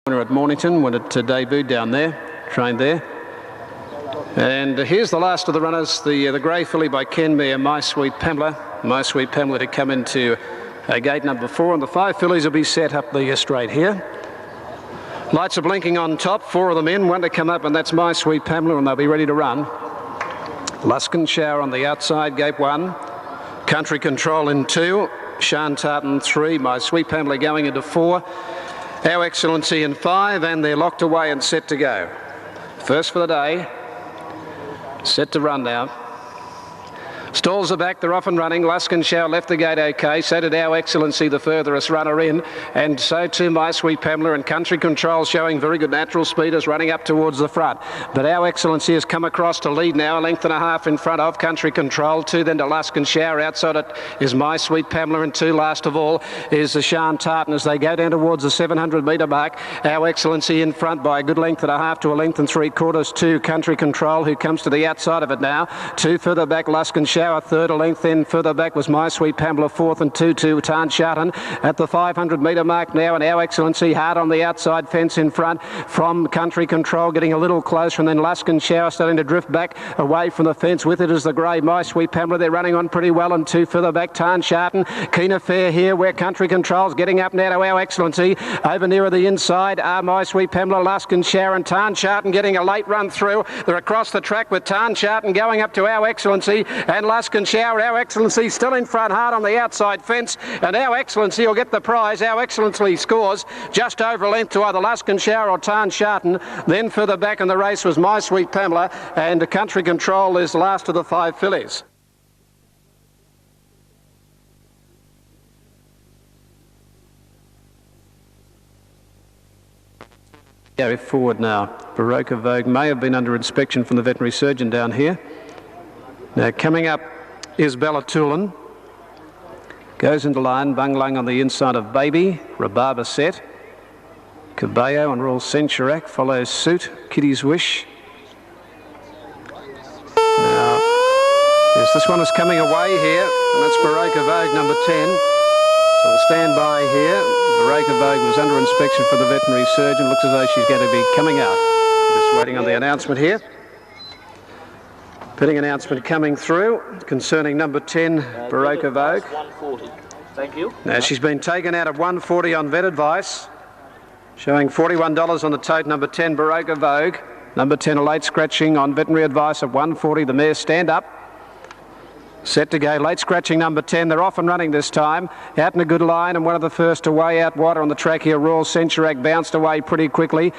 At Mornington when it debuted down there, trained there. And here's the last of the runners, the grey filly by Ken Meare, My Sweet Pamela. My Sweet Pamela to come into gate number 4, and the 5 fillies will be set up the straight here. Lights are blinking on top, 4 of them in, 1 to come up, and that's My Sweet Pamela, and they'll be ready to run. Luskin Shower on the outside, gate 1. Country Control in 2. Shan Tartan 3. My Sweet Pamela going into 4. Our Excellency in 5, and they're locked away and set to go. First for the day. Set to run now. Stalls are back, they're off and running. Luskin Shower left the gate okay. So did Our Excellency, the furthest runner in. And so too My Sweet Pamela, and Country Control showing very good natural speed is running up towards the front. But Our Excellency has come across to lead now, a length and a half in front of Country Control. 2 then to Luskin Shower. Outside it is My Sweet Pamela, and 2 last of all is the Shan Tartan as they go down towards the 700 metre mark. Our Excellency in front by a good length and a half to a length and 3/4 to Country Control, who comes to the outside of it now. 2 further back, Luskin Shower. A third, a length then further back was My Sweet Pamela, 4th, and 2 to Tarn Sharton at the 500 metre mark now, and Our Excellency hard on the outside fence in front from Country Control, getting a little closer, and then Luskin Shower starting to drift back away from the fence. With it is the grey My Sweet Pamela. They're running on pretty well, and 2 further back, Tarn Sharton. Keen Affair here where Country Control's getting up now to Our Excellency. Over nearer the inside are My Sweet Pamela, Luskin Shower, and Tarn Sharton getting a late run through. They're across the track with Tarn Sharton going up to Our Excellency, and Luskin Shower. Our Excellency still in front, hard on the outside fence, and Our Excellency will get the prize. Our Excellency scores just over a length to either Luskin Shower or Tarn Sharton. Then further back in the race was My Sweet Pamela, and Country Control is last of the 5 fillies. Go forward now. Baroka Vogue may have been under inspection from the veterinary surgeon down here. Now coming up is Bella Tulin. Goes into line, Bunglang on the inside of Baby, Rhabarber set. Caballo and Royal Centurac follows suit, Kitty's Wish. Now, yes, this one is coming away here, and that's Baroka Vogue, number 10. So we'll stand by here. Baroka Vogue was under inspection for the veterinary surgeon. Looks as though she's going to be coming out. Just waiting on the announcement here. Pitting announcement coming through concerning number 10, Baroka Vogue. 140. Thank you. Now she's been taken out of 140 on vet advice, showing $41 on the tote, number 10, Baroka Vogue. Number 10, a late scratching on veterinary advice at 140. The mare stand up. Set to go, late scratching number 10. They're off and running this time. Out in a good line, and one of the first away out wider on the track here. Royal Centurac bounced away pretty quickly.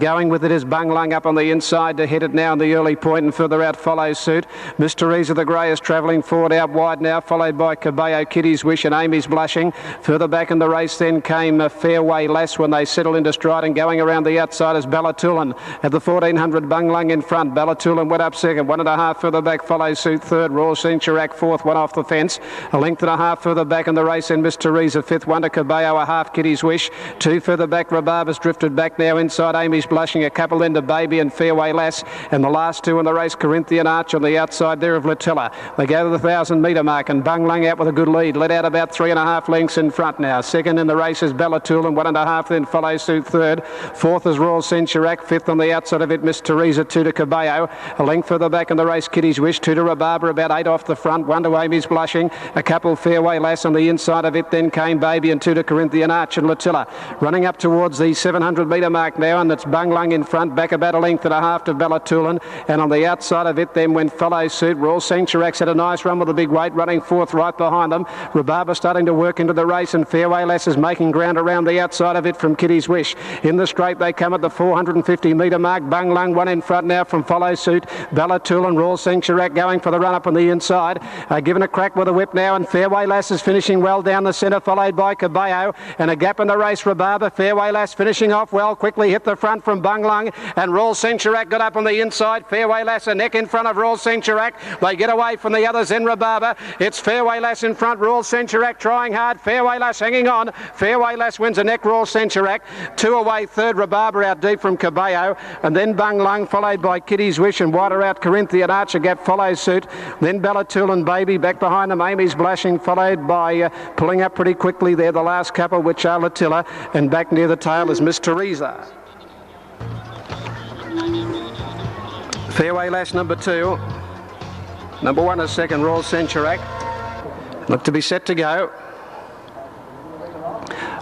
Going with it is Bunglang up on the inside to hit it now in the early point, and further out follows suit. Miss Teresa the Grey is travelling forward out wide now, followed by Caballo, Kitty's Wish, and Amy's Blushing. Further back in the race then came Fairway Lass when they settled into stride, and going around the outside is Bella Tulin. At the 1400, Bunglang in front. Bella Tulin went up second. 1.5 further back follows suit third. Royal Centurac 4th, 1 off the fence. A length and a half further back in the race, and Miss Teresa 5th, 1 to Caballo, a half Kitty's Wish. 2 further back, Rhabarber's drifted back now inside. Amy's Blushing, a couple into Baby and Fairway Lass, and the last 2 in the race, Corinthian Arch on the outside there of Latilla. They go to the 1,000 metre mark, and Bunglang out with a good lead, led out about 3.5 lengths in front now. Second in the race is Bella Tulin, 1.5 then follows suit third. 4th is Royal Centurac, 5th on the outside of it, Miss Teresa, 2 to Caballo. A length further back in the race, Kitty's Wish, 2 to Rhabarber, about 8 off the front, 1 to Amy's Blushing, a couple Fairway Lass on the inside of it, then came Baby, and 2 to Corinthian Arch and Latilla. Running up towards the 700 metre mark now, and it's Bunglang in front, back about a length and a half to Bella Tulin, and on the outside of it then went follow suit. Royal Centurac's had a nice run with a big weight, running 4th right behind them. Rhabarber starting to work into the race, and Fairway Lass is making ground around the outside of it from Kitty's Wish. In the straight they come at the 450 metre mark. Bunglang 1 in front now from follow suit. Bella Tulin, Royal Centurac going for the run up on the inside. Given a crack with a whip now, and Fairway Lass is finishing well down the centre, followed by Caballo, and a gap in the race, Rhabarber. Fairway Lass finishing off well, quickly hit the front from Bunglang, and Royal Centurac got up on the inside. Fairway Lass a neck in front of Royal Centurac. They get away from the others in Rhabarber. It's Fairway Lass in front, Royal Centurac trying hard. Fairway Lass hanging on. Fairway Lass wins a neck, Royal Centurac. 2 away, third, Rhabarber out deep from Caballo, and then Bunglang followed by Kitty's Wish, and wider out Corinthian Archer gap follows suit. Then Bella Tulin Stolen Baby. Back behind them, Amy's Blushing, followed by pulling up pretty quickly there, the last couple, which are Latilla, and back near the tail is Miss Teresa. Fairway Lass number 2. Number 1 is second, Royal Centurac. Look to be set to go.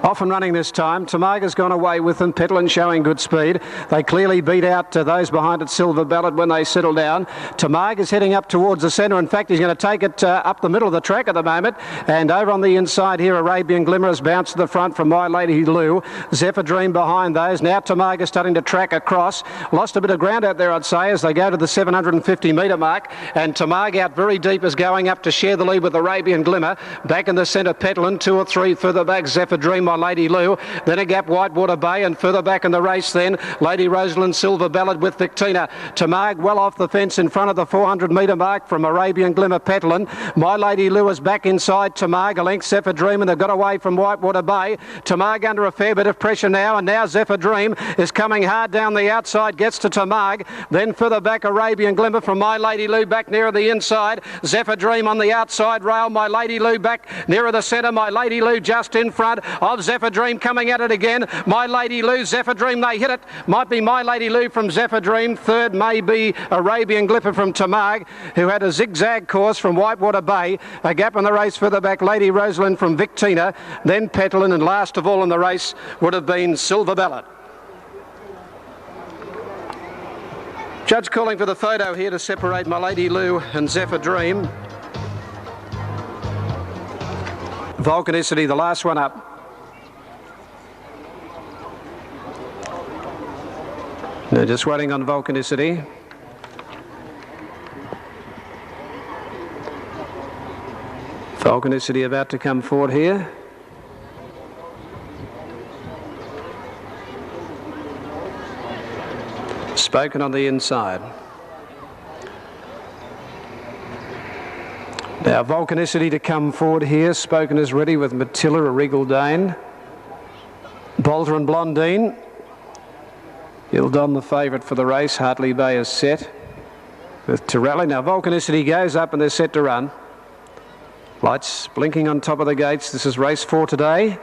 Off and running this time. Tamarga's gone away with them. Petalin showing good speed. They clearly beat out those behind it, Silver Ballad, when they settle down. Tamarga's heading up towards the centre. In fact, he's going to take it up the middle of the track at the moment. And over on the inside here, Arabian Glimmer has bounced to the front from My Lady Lou. Zephyr Dream behind those. Now Tamarga starting to track across. Lost a bit of ground out there, I'd say, as they go to the 750 metre mark. And Tamarga out very deep is going up to share the lead with Arabian Glimmer. Back in the centre, Petalin. 2 or 3 further back, Zephyr Dream, My Lady Lou, then a gap Whitewater Bay, and further back in the race then Lady Rosalind, Silver Ballad with Victina. Tamarg well off the fence in front of the 400 metre mark from Arabian Glimmer, Petalin. My Lady Lou is back inside Tamarg, a length Zephyr Dream, and they've got away from Whitewater Bay. Tamarg under a fair bit of pressure now, and now Zephyr Dream is coming hard down the outside, gets to Tamarg, then further back Arabian Glimmer from My Lady Lou back nearer the inside. Zephyr Dream on the outside rail, My Lady Lou back nearer the centre, My Lady Lou just in front of Zephyr Dream coming at it again. My Lady Lou, Zephyr Dream, they hit it. Might be My Lady Lou from Zephyr Dream. Third may be Arabian Glimmer from Tamarg, who had a zigzag course from Whitewater Bay. A gap in the race further back, Lady Rosalind from Victina. Then Petalin, and last of all in the race would have been Silver Ballad. Judge calling for the photo here to separate My Lady Lou and Zephyr Dream. Volcanicity, the last one up. They're just waiting on Volcanicity. Volcanicity about to come forward here. Spoken on the inside. Now Volcanicity to come forward here. Spoken is ready with Matilda, a Regal Dane. Bolter and Blondine. Ildon the favourite for the race. Hartley Bay is set with Torelli. Now Volcanicity goes up and they're set to run. Lights blinking on top of the gates. This is race 4 today.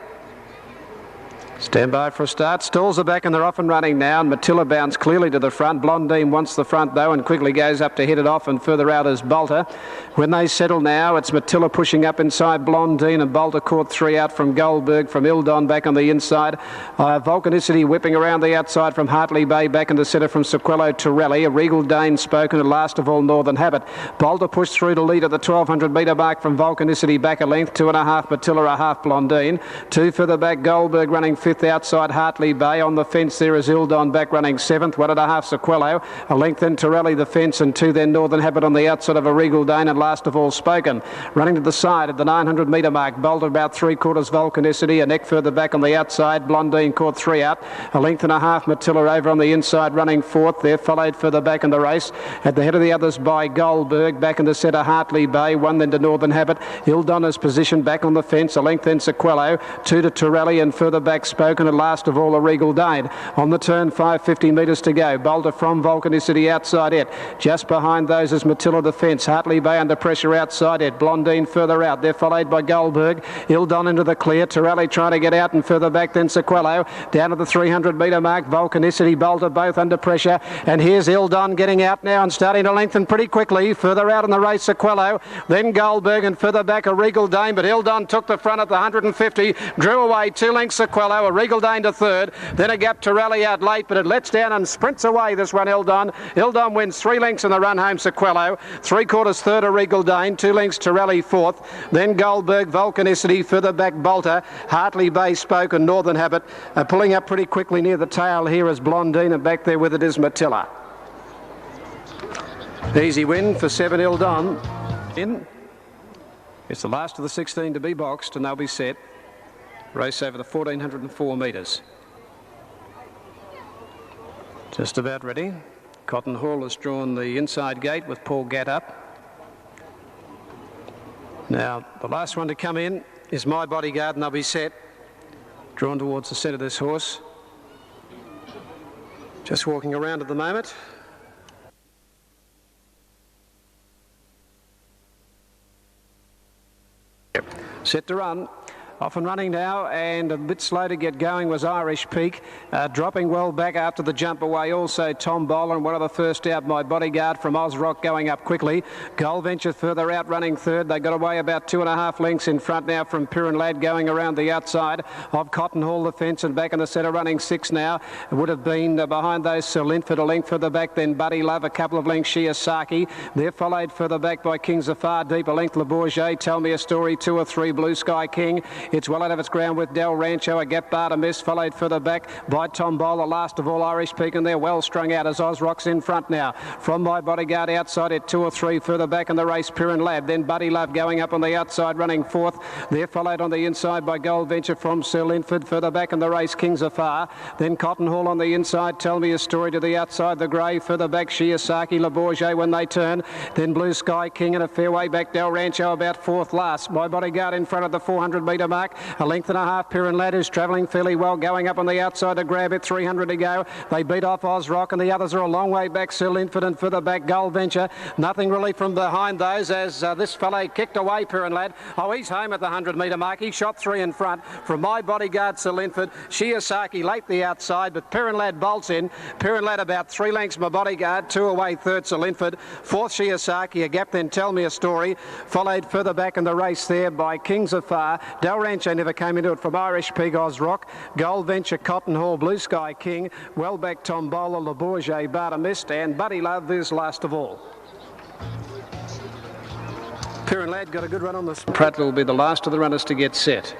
Stand by for a start. Stalls are back and they're off and running now. And Matilda bounds clearly to the front. Blondine wants the front though and quickly goes up to head it off, and further out is Bolter. When they settle now, it's Matilda pushing up inside Blondine, and Bolter caught 3 out from Goldberg from Ildon back on the inside. Volcanicity whipping around the outside from Hartley Bay, back in the centre from Sequello Torelli. A Regal Dane Spoken, and last of all Northern Habit. Bolter pushed through to lead at the 1200 metre mark from Volcanicity, back a length. 2.5 Matilda, a half Blondine. 2 further back, Goldberg running 5th outside Hartley Bay. On the fence there is Ildon back running 7th. 1.5 Sequello. A length then Torelli the fence, and 2 then Northern Habit on the outside of a Regal Dane, and last of all Spoken. Running to the side at the 900 metre mark, Bolter about 3/4 Volcanicity. A neck further back on the outside, Blondine caught 3 out. A length and a half Matilda over on the inside running 4th. There followed further back in the race at the head of the others by Goldberg. Back in the centre Hartley Bay. 1 then to Northern Habit. Ildon is positioned back on the fence. A length then Sequello. 2 to Torelli, and further back Spoken, and last of all a Regal Dane. On the turn, 550 metres to go. Bolter from Volcanicity outside it. Just behind those is Matilda the fence. Hartley Bay under pressure outside it. Blondine further out. They're followed by Goldberg. Ildon into the clear. Torelli trying to get out, and further back then Sequello. Down to the 300 metre mark. Volcanicity, Bolter both under pressure. And here's Ildon getting out now and starting to lengthen pretty quickly. Further out in the race Sequello. Then Goldberg, and further back a Regal Dane. But Ildon took the front at the 150. Drew away 2 lengths Sequello. A Regal Dane to third. Then a gap to rally out late, but it lets down and sprints away this one, Ildon. Ildon wins 3 lengths in the run home, Sequello. 3/4 third, a Regal Dane. 2 lengths to rally 4th. Then Goldberg, Volcanicity, further back Bolter. Hartley Bay, Spoken, Northern Habit. Pulling up pretty quickly near the tail here is Blondine, and back there with it is Matilda. Easy win for 7 Ildon. In. It's the last of the 16 to be boxed, and they'll be set. Race over the 1404 metres. Just about ready. Cotton Hall has drawn the inside gate with Paul Gatt up. Now, the last one to come in is My Bodyguard, and they'll be set. Drawn towards the centre of this horse. Just walking around at the moment. Set to run. Off and running now, and a bit slow to get going was Irish Peak. Dropping well back after the jump away. Also Tom Bowler, and one of the first out, My Bodyguard from Ozrock, going up quickly. Gold Venture further out, running third. They got away about 2.5 lengths in front now from Piran Lad, going around the outside of Cotton Hall, the fence, and back in the centre, running 6 now. It would have been behind those Sir Linford, a length further back, then Buddy Love, a couple of lengths Shiosaki. They're followed further back by Kings of Far, deep a length Le Bourget, Tell Me a Story, 2 or 3 Blue Sky King. It's well out of its ground with Del Rancho, a gap bar to miss, followed further back by Tom Bowler. Last of all, Irish Peak, and they're well strung out as Ozrock's in front now. From My Bodyguard outside at 2 or 3 further back in the race, Piran Lab. Then Buddy Love going up on the outside, running 4th. They're followed on the inside by Gold Venture from Sir Linford. Further back in the race, Kings of Far. Then Cotton Hall on the inside, Tell Me a Story to the outside, the grey. Further back, Shiosaki, Le Bourget when they turn. Then Blue Sky King and a fair way back, Del Rancho about 4th last. My Bodyguard in front of the 400 metre mark. A length and a half, Piran Lad is travelling fairly well, going up on the outside to grab it, 300 to go. They beat off Ozrock, and the others are a long way back, Sir Linford, and further back Gold Venture. Nothing really from behind those as this fellow kicked away Piran Lad. Oh, he's home at the 100 metre mark. He shot 3 in front from My Bodyguard, Sir Linford. Shiosaki late the outside, but Piran Lad bolts in. Piran Lad about 3 lengths My Bodyguard, 2 away, 3rd Sir Linford. 4th Shiosaki, a gap, then Tell Me a Story. Followed further back in the race there by Kings of Far. Del Rancho never came into it from Irish Peak, Ozrock. Gold Venture, Cotton Hall, Blue Sky King. Well back Tom Bowler, Le Bourget, Barter Mist, and Buddy Love is last of all. Piran Lad got a good run on this. Pratt will be the last of the runners to get set.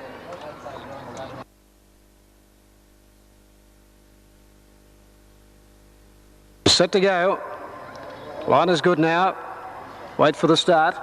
Set to go. Line is good now. Wait for the start.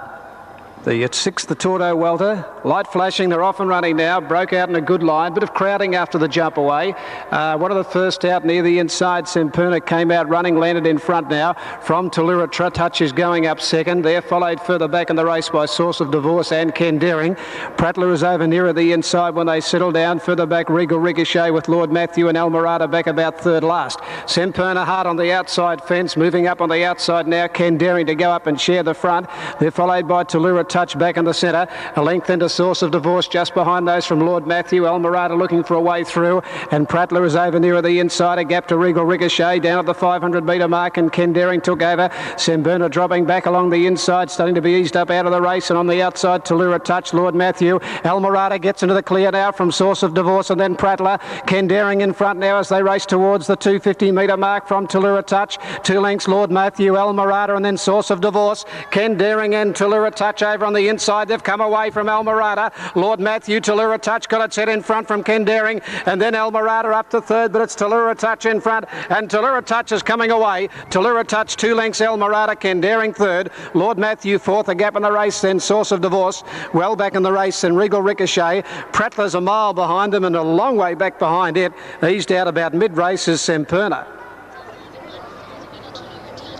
The 6th, the Tordo Welter. Light flashing, they're off and running now. Broke out in a good line. Bit of crowding after the jump away. One of the first out near the inside, Semperna, came out running, landed in front now. From Tellura Touch is going up second. They're followed further back in the race by Source of Divorce and Ken Daring. Prattler is over nearer the inside when they settle down. Further back, Regal Ricochet with Lord Matthew and Almirada back about 3rd last. Semperna hard on the outside fence. Moving up on the outside now. Ken Daring to go up and share the front. They're followed by Tellura Touch back in the centre. A length into Source of Divorce just behind those from Lord Matthew. Almirada looking for a way through, and Prattler is over nearer the inside. A gap to Regal Ricochet down at the 500 metre mark, and Ken Daring took over. Semperna dropping back along the inside, starting to be eased up out of the race, and on the outside Tellura Touch, Lord Matthew. Almirada gets into the clear now from Source of Divorce, and then Prattler. Ken Daring in front now as they race towards the 250 metre mark from Tellura Touch. 2 lengths Lord Matthew, Almirada, and then Source of Divorce. Ken Daring and Tellura Touch over on the inside. They've come away from Almirada. Lord Matthew, Tellura Touch got its head in front from Ken Daring, and then Almirada up to 3rd, but it's Tellura Touch in front, and Tellura Touch is coming away. Tellura Touch 2 lengths, Almirada, Ken Daring 3rd, Lord Matthew 4th, a gap in the race, then Source of Divorce well back in the race, and Regal Ricochet. Prattler's a mile behind them and a long way back behind it. Eased out about mid-race is Semperna.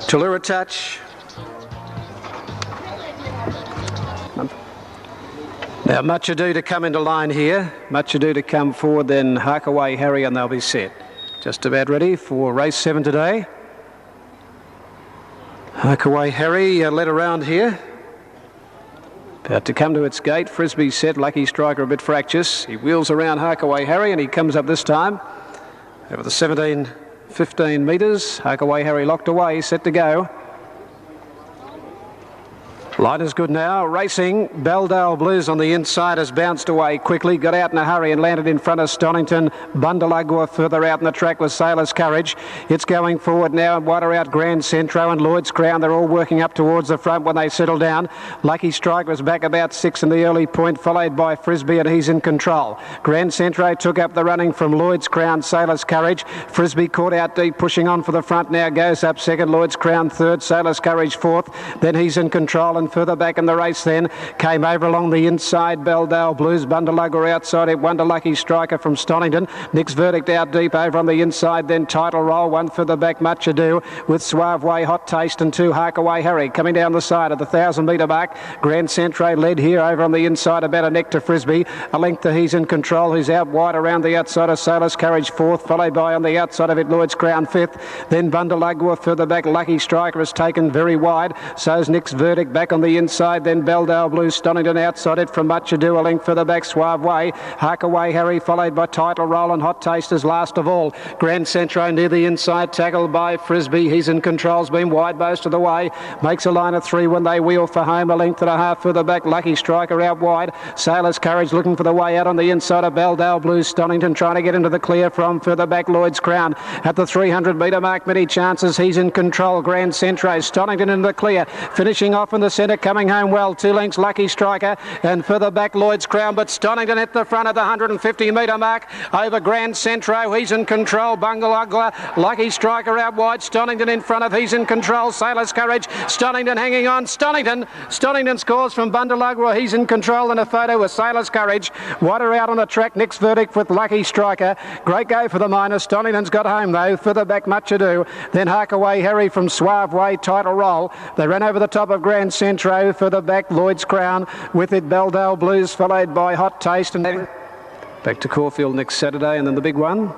Tellura Touch. Now, Much Ado to come into line here. Much Ado to come forward, then Harkaway Harry, and they'll be set. Just about ready for race 7 today. Harkaway Harry led around here. About to come to its gate. Frisbee set, Lucky Striker a bit fractious. He wheels around Harkaway Harry, and he comes up this time over the 15 metres. Harkaway Harry locked away, set to go. Line is good now. Racing. Belldale Blues on the inside has bounced away quickly. Got out in a hurry and landed in front of Stonington. Bundalagua further out in the track with Sailor's Courage. It's going forward now and wider out Grand Centro and Lloyd's Crown. They're all working up towards the front when they settle down. Lucky Strike was back about 6 in the early point, followed by Frisbee, and he's in control. Grand Centro took up the running from Lloyd's Crown, Sailor's Courage. Frisbee caught out deep, pushing on for the front now. Goes up second. Lloyd's Crown 3rd. Sailor's Courage 4th. Then he's in control, and further back in the race then came over along the inside Belldale Blues. Bundalugger outside it. Wonder Lucky Striker from Stonington. Nick's Verdict out deep over on the inside then Title Roll. One further back Much Ado with Suave Way, Hot Taste, and 2 Harkaway Harry coming down the side of the 1,000 metre mark. Grand Centre led here over on the inside about a neck to Frisbee. A length to He's in Control, who's out wide around the outside of Sailor's Courage 4th, followed by on the outside of it Lloyd's Crown 5th. Then Bundalugger further back. Lucky Striker has taken very wide. So's Nick's Verdict back on on the inside, then Belldale Blue, Stonington outside it from Much Ado, a length further back, Suave Way, Harkaway Harry, followed by Title Roll and Hot Tasters last of all. Grand Centro near the inside, tackled by Frisbee. He's in control's been wide most of the way, makes a line of 3 when they wheel for home, a length and a half further back. Lucky Striker out wide, Sailor's Courage looking for the way out on the inside of Belldale Blue, Stonington trying to get into the clear from further back. Lloyd's Crown at the 300 metre mark, many chances, he's in control. Grand Centro, Stonington in the clear, finishing off in the centre, coming home well, 2 lengths Lucky Striker, and further back Lloyd's Crown, but Stonington at the front of the 150 metre mark over Grand Centro. He's in control. Bungalugla, Lucky Striker out wide, Stonington in front of, he's in control. Sailor's Courage, Stonington hanging on. Stonington scores from Bungalugla, he's in control, and a photo with Sailor's Courage. Wider out on the track, next verdict with Lucky Striker. Great go for the minor. Stonington's got home though, further back Much Ado, then Harkaway Harry from Suave Way, Title Roll. They ran over the top of Grand Centro, further back Lloyd's Crown, with it Belldale Blues, followed by Hot Taste, and back to Caulfield next Saturday, and then the big one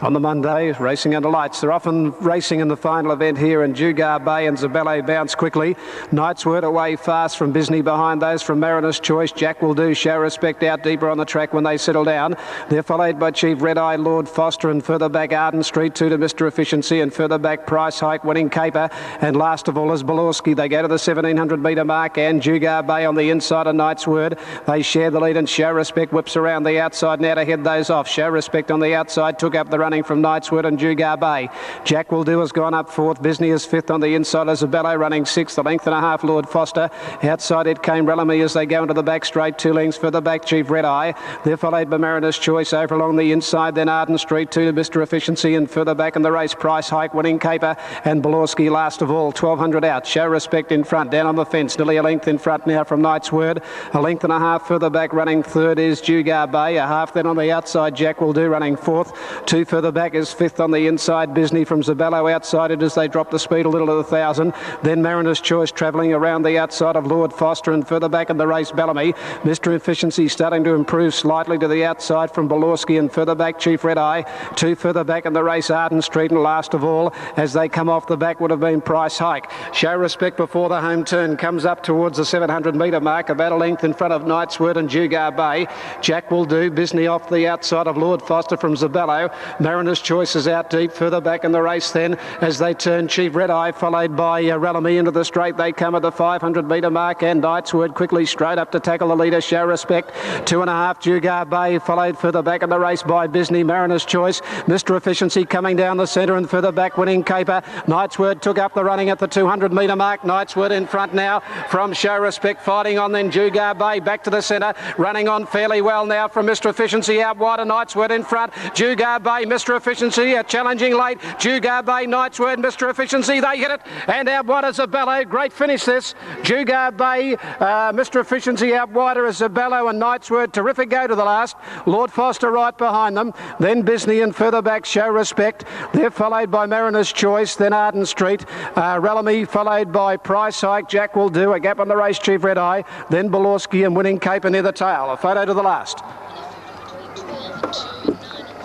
on the Monday, racing under lights. They're often racing in the final event here, and Jugar Bay and Zabello bounce quickly. Knight's Word away fast from Bisney behind those from Mariner's Choice. Jack Will Do, Show Respect out deeper on the track when they settle down. They're followed by Chief Red Eye, Lord Foster, and further back Arden Street 2 to Mr. Efficiency, and further back Price Hike winning Caper, and last of all is Belorski. They go to the 1700 metre mark, and Jugar Bay on the inside of Knight's Word. They share the lead, and Show Respect whips around the outside now to head those off. Show Respect on the outside took up the running from Knightswood and Jugar Bay. Jack Will Do has gone up 4th. Bisney is 5th on the inside. Isabello running 6th. A length and a half Lord Foster. Outside it came Relamy as they go into the back straight. 2 lengths further back Chief Red Eye. They're followed by Mariner's Choice over along the inside. Then Arden Street 2 to Mr. Efficiency, and further back in the race Price Hike winning Caper, and Belorski last of all. 1200 out. Show Respect in front. Down on the fence. Nearly a length in front now from Knight's Word. A length and a half further back running 3rd is Jugar Bay. A half then on the outside Jack Will Do running 4th. 2 further back is 5th on the inside. Bisney from Zabello outside it as they drop the speed a little to the 1,000. Then Mariner's Choice travelling around the outside of Lord Foster, and further back in the race Bellamy. Mr. Efficiency starting to improve slightly to the outside from Belorski, and further back Chief Red Eye. 2 further back in the race Arden Street, and last of all as they come off the back would have been Price Hike. Show Respect before the home turn comes up towards the 700 metre mark, about a length in front of Knight's Word and Jugar Bay. Jack Will Do, Bisney off the outside of Lord Foster from Zabello. Mariner's Choice is out deep. Further back in the race then as they turn Chief Red Eye, followed by Relamy into the straight. They come at the 500 metre mark, and Knight's Word quickly straight up to tackle the leader Show Respect. 2.5 Jugar Bay, followed further back in the race by Bisney. Mariner's Choice, Mr. Efficiency coming down the centre, and further back winning Caper. Knight's Word took up the running at the 200 metre mark. Knight's Word in front now from Show Respect, fighting on then Jugar Bay back to the centre, running on fairly well now from Mr. Efficiency out wide, and Knight's Word in front. Jugar Bay, Mr. Efficiency challenging late. Jugar Bay, Knight's Word, Mr. Efficiency, they hit it, and out wide Isabello. Great finish this. Jugar Bay, Mr. Efficiency out wider Isabello, and Knight's Word, terrific go to the last. Lord Foster right behind them, then Bisney, and further back Show Respect. They're followed by Mariner's Choice, then Arden Street. Relamy followed by Price Hike. Jack Will Do, a gap on the race Chief Red Eye, then Belorski and winning Caper near the tail. A photo to the last.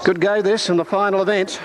Good go this in the final event.